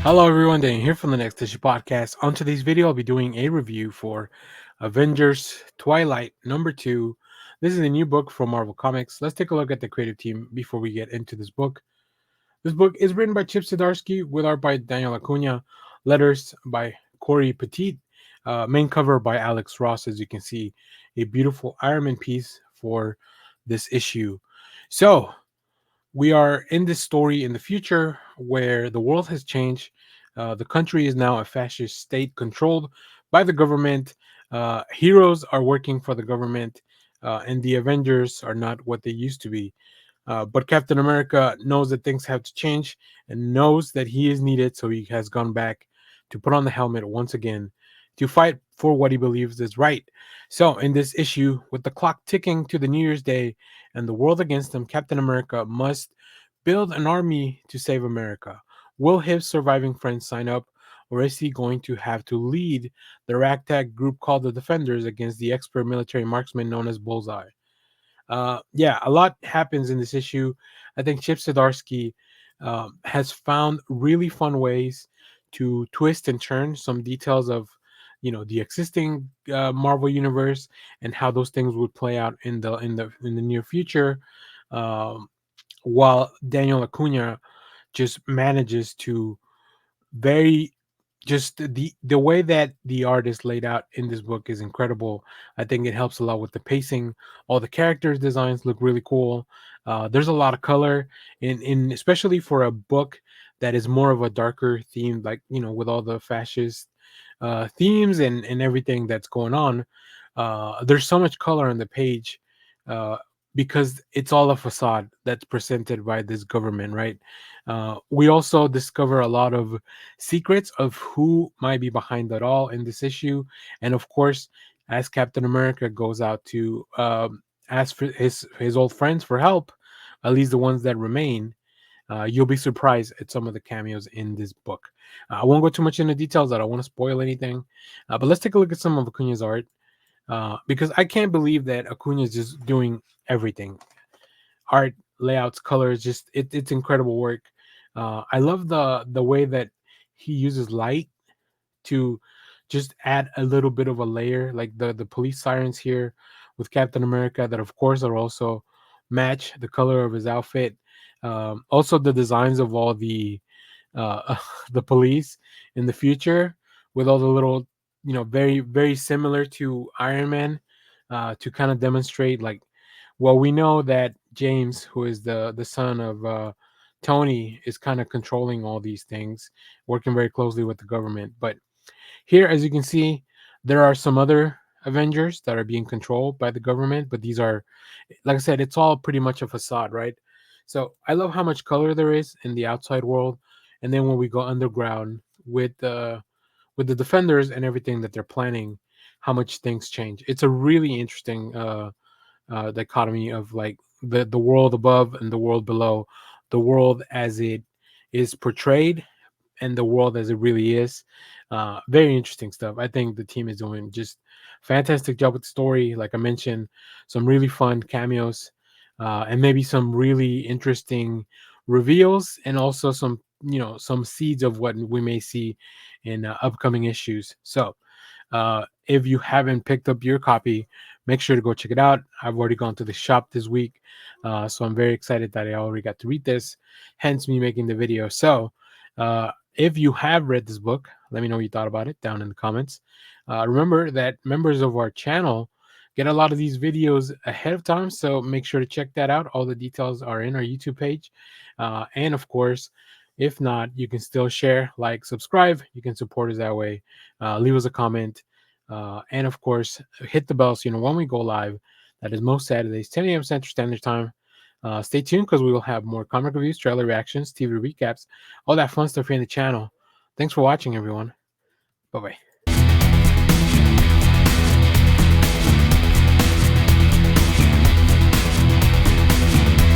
Hello everyone, Dane here from the Next Issue Podcast. On today's video, I'll be doing a review for Avengers Twilight #2. This is a new book from Marvel Comics. Let's take a look at the creative team before we get into this book. This book is written by Zdarsky with art by Daniel Acuña, letters by Cory Petit, main cover by Alex Ross. As you can see, a beautiful Iron Man piece for this issue. So, we are in this story in the future where the world has changed. The country is now a fascist state controlled by the government. Heroes are working for the government, and the Avengers are not what they used to be. But Captain America knows that things have to change and knows that he is needed, so he has gone back to put on the helmet once again to fight for what he believes is right. So, in this issue, with the clock ticking to the New Year's Day and the world against him, Captain America must build an army to save America. Will his surviving friends sign up, or is he going to have to lead the ragtag group called the Defenders against the expert military marksman known as Bullseye? Yeah, a lot happens in this issue. I think Chip Zdarsky has found really fun ways to twist and turn some details of the existing Marvel universe and how those things would play out in the near future. Um, while Daniel Acuña just manages to very just the way that the art is laid out in this book is incredible. I think it helps a lot with the pacing. All the characters designs look really cool. There's a lot of color in especially for a book that is more of a darker theme, like with all the fascist themes and everything that's going on. There's so much color on the page. Uh, because it's all a facade that's presented by this government, right? We also discover a lot of secrets of who might be behind it all in this issue. And of course, as Captain America goes out to ask for his old friends for help, at least the ones that remain, you'll be surprised at some of the cameos in this book. I won't go too much into details. I don't want to spoil anything, but let's take a look at some of Acuña's art because I can't believe that Acuña is just doing everything: art, layouts, colors. Just it's incredible work. I love the way that he uses light to just add a little bit of a layer, like the police sirens here with Captain America, that of course are also match the color of his outfit. Also, the designs of all the the police in the future with all the little, very very similar to Iron Man, to kind of demonstrate like, well, we know that James, who is the son of Tony, is kind of controlling all these things, working very closely with the government. But here, as you can see, there are some other Avengers that are being controlled by the government, but these are, like I said, it's all pretty much a facade, right? So I love how much color there is in the outside world, and then when we go underground with the defenders and everything that they're planning, how much things change. It's a really interesting dichotomy of like the world above and the world below, the world as it is portrayed and the world as it really is. Very interesting stuff. I think the team is doing just fantastic job with the story. Like I mentioned, some really fun cameos, and maybe some really interesting reveals, and also some seeds of what we may see in upcoming issues. So if you haven't picked up your copy, make sure to go check it out. I've already gone to the shop this week, so I'm very excited that I already got to read this, hence me making the video. So if you have read this book, let me know what you thought about it down in the comments. Remember that members of our channel get a lot of these videos ahead of time, so make sure to check that out. All the details are in our YouTube page. And of course, if not, you can still share, like, subscribe. You can support us that way. Leave us a comment. And of course, hit the bell so you know when we go live. That is most Saturdays, 10 a.m. Central Standard Time. Stay tuned because we will have more comic reviews, trailer reactions, TV recaps, all that fun stuff here in the channel. Thanks for watching, everyone. Bye bye.